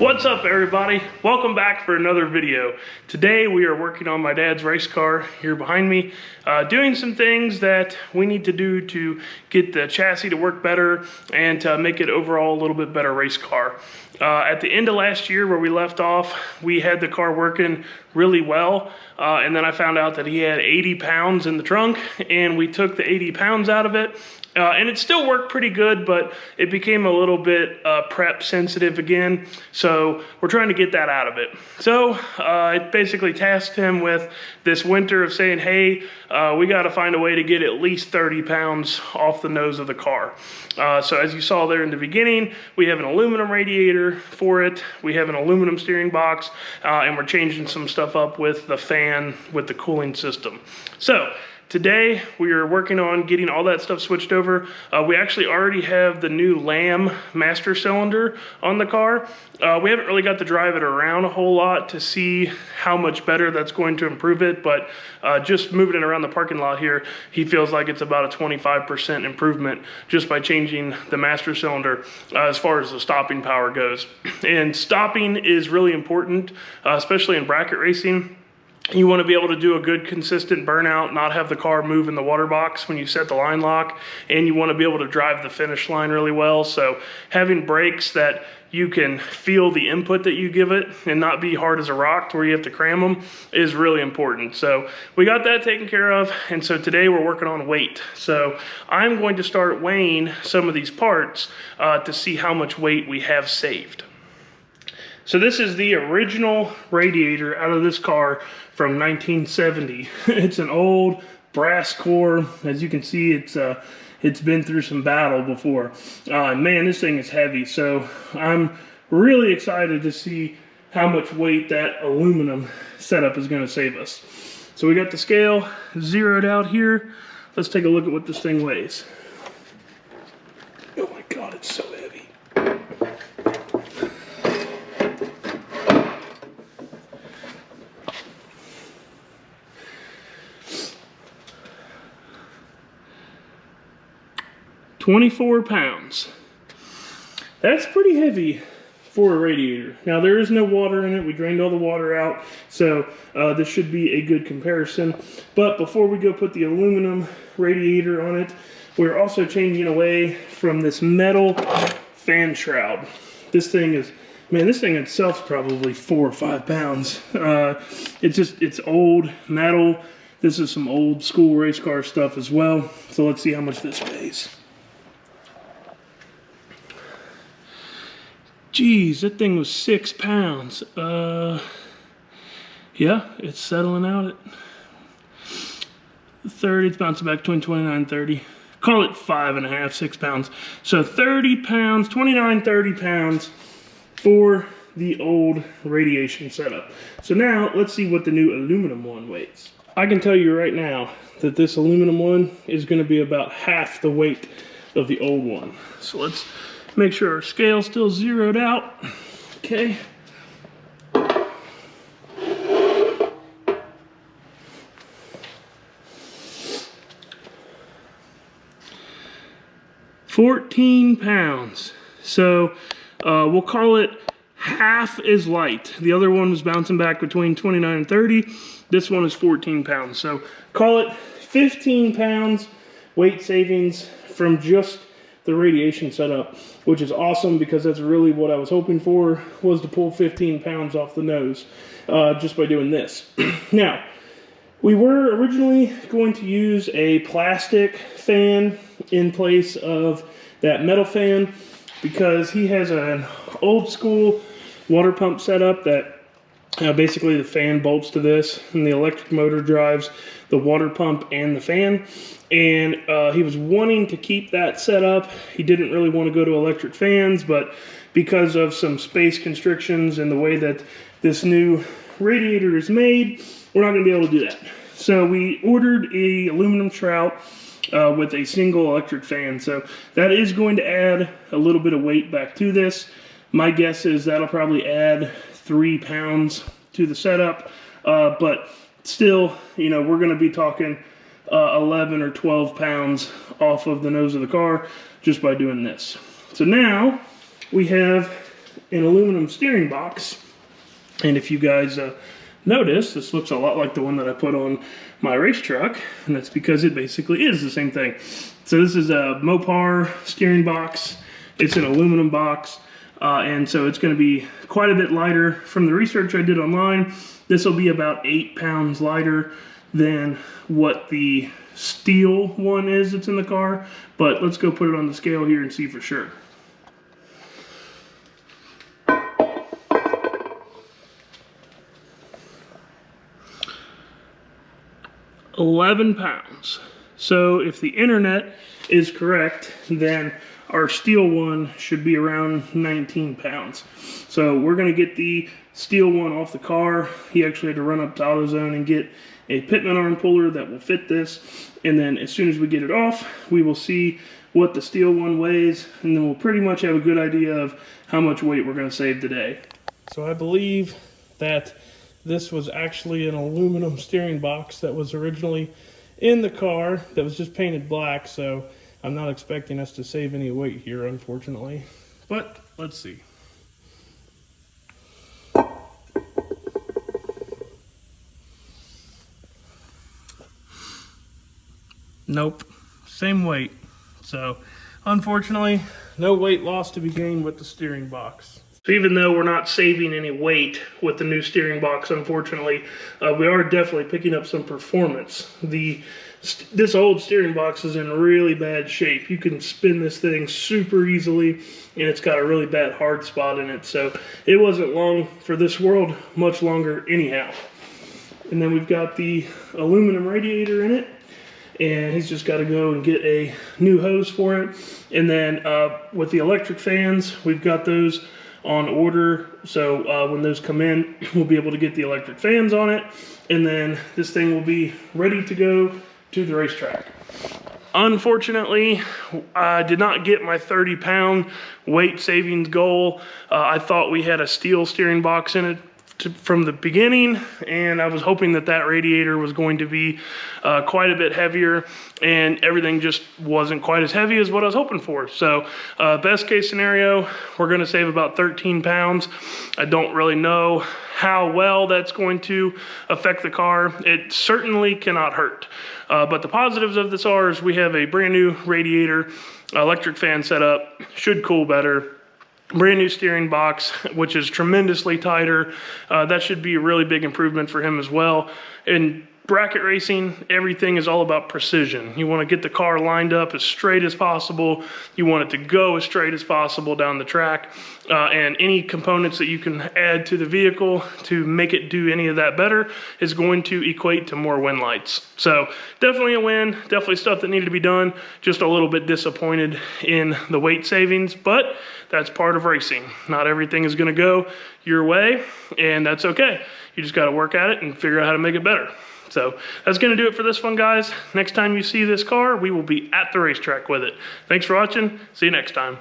What's up everybody? Welcome back for another video. Today we are working on my dad's race car here behind me, doing some things that we need to do to get the chassis to work better and to make it overall a little bit better race car. At the end of last year where we left off, we had the car working really well, and then I found out that he had 80 pounds in the trunk, and we took the 80 pounds out of it. And it still worked pretty good, but it became a little bit prep sensitive again. So we're trying to get that out of it. So I basically tasked him with this winter of saying, hey, we got to find a way to get at least 30 pounds off the nose of the car. So as you saw there in the beginning, we have an aluminum radiator for it. We have an aluminum steering box, and we're changing some stuff up with the fan, with the cooling system. So today, we are working on getting all that stuff switched over. We actually already have the new Lamb master cylinder on the car. We haven't really got to drive it around a whole lot to see how much better that's going to improve it, but just moving it around the parking lot here, he feels like it's about a 25% improvement just by changing the master cylinder as far as the stopping power goes. And stopping is really important, especially in bracket racing. You want to be able to do a good consistent burnout, not have the car move in the water box when you set the line lock, and you want to be able to drive the finish line really well. So having brakes that you can feel the input that you give it and not be hard as a rock to where you have to cram them is really important. So we got that taken care of, and so today we're working on weight. So I'm going to start weighing some of these parts to see how much weight we have saved. So this is the original radiator out of this car from 1970. It's an old brass core. As you can see, it's been through some battle before. Man, this thing is heavy. So I'm really excited to see how much weight that aluminum setup is going to save us. So we got the scale zeroed out here. Let's take a look at what this thing weighs. Oh my God, it's so heavy. $24 pounds. That's pretty heavy for a radiator. Now there is no water in it. We drained all the water out, so this should be a good comparison. But before we go put the aluminum radiator on it, we're also changing away from this metal fan shroud. This thing is, man, this thing itself is probably 4 or 5 pounds. It's old metal. This is some old school race car stuff as well. So let's see how much this weighs. Geez, that thing was 6 pounds. Yeah, it's settling out at 30. It's bouncing back between 29 and 30. Call it 5.5, 6 pounds. So 30 pounds, 29, 30 pounds for the old radiation setup. So now let's see what the new aluminum one weighs. I can tell you right now that this aluminum one is going to be about half the weight of the old one. So let's make sure our scale's still zeroed out. Okay. $14 pounds. So we'll call it half as light. The other one was bouncing back between 29 and 30. This one is 14 pounds. So call it 15 pounds weight savings from just the radiation setup, which is awesome because that's really what I was hoping for, was to pull 15 pounds off the nose just by doing this. Now, we were originally going to use a plastic fan in place of that metal fan because he has an old school water pump setup that basically the fan bolts to this and the electric motor drives the water pump and the fan. And he was wanting to keep that set up. He didn't really want to go to electric fans, but because of some space constrictions and the way that this new radiator is made, we're not going to be able to do that. So we ordered a aluminum shroud with a single electric fan. So that is going to add a little bit of weight back to this. My guess is that'll probably add 3 pounds to the setup. But still, you know, we're going to be talking 11 or 12 pounds off of the nose of the car just by doing this. So now we have an aluminum steering box. And if you guys notice, this looks a lot like the one that I put on my race truck, and that's because it basically is the same thing. So this is a Mopar steering box. It's an aluminum box, and so it's going to be quite a bit lighter. From the research I did online, this will be about 8 pounds lighter than what the steel one is that's in the car. But let's go put it on the scale here and see for sure. 11 pounds. So if the internet is correct, then our steel one should be around 19 pounds. So we're gonna get the steel one off the car. He actually had to run up to AutoZone and get a pitman arm puller that will fit this. And then as soon as we get it off, we will see what the steel one weighs, and then we'll pretty much have a good idea of how much weight we're gonna save today. So I believe that this was actually an aluminum steering box that was originally in the car that was just painted black, so I'm not expecting us to save any weight here, unfortunately. But let's see. Nope, same weight. So unfortunately, no weight loss to be gained with the steering box. So even though we're not saving any weight with the new steering box, unfortunately, we are definitely picking up some performance. This old steering box is in really bad shape. You can spin this thing super easily, and it's got a really bad hard spot in it. So it wasn't long for this world, much longer anyhow. And then we've got the aluminum radiator in it, and he's just got to go and get a new hose for it. And then with the electric fans, we've got those on order, so when those come in, we'll be able to get the electric fans on it, and then this thing will be ready to go to the racetrack. Unfortunately, I did not get my 30-pound weight savings goal. I thought we had a steel steering box in it from the beginning, and I was hoping that that radiator was going to be quite a bit heavier, and everything just wasn't quite as heavy as what I was hoping for. So best case scenario, we're going to save about 13 pounds. I don't really know how well that's going to affect the car. It certainly cannot hurt. But the positives of this are is we have a brand new radiator, electric fan setup, should cool better. Brand new steering box, which is tremendously tighter. That should be a really big improvement for him as well. In bracket racing, everything is all about precision. You want to get the car lined up as straight as possible. You want it to go as straight as possible down the track. And any components that you can add to the vehicle to make it do any of that better is going to equate to more win lights. So definitely a win, definitely stuff that needed to be done. Just a little bit disappointed in the weight savings, but that's part of racing. Not everything is going to go your way, and that's okay. You just got to work at it and figure out how to make it better. So that's going to do it for this one, guys. Next time you see this car, we will be at the racetrack with it. Thanks for watching. See you next time.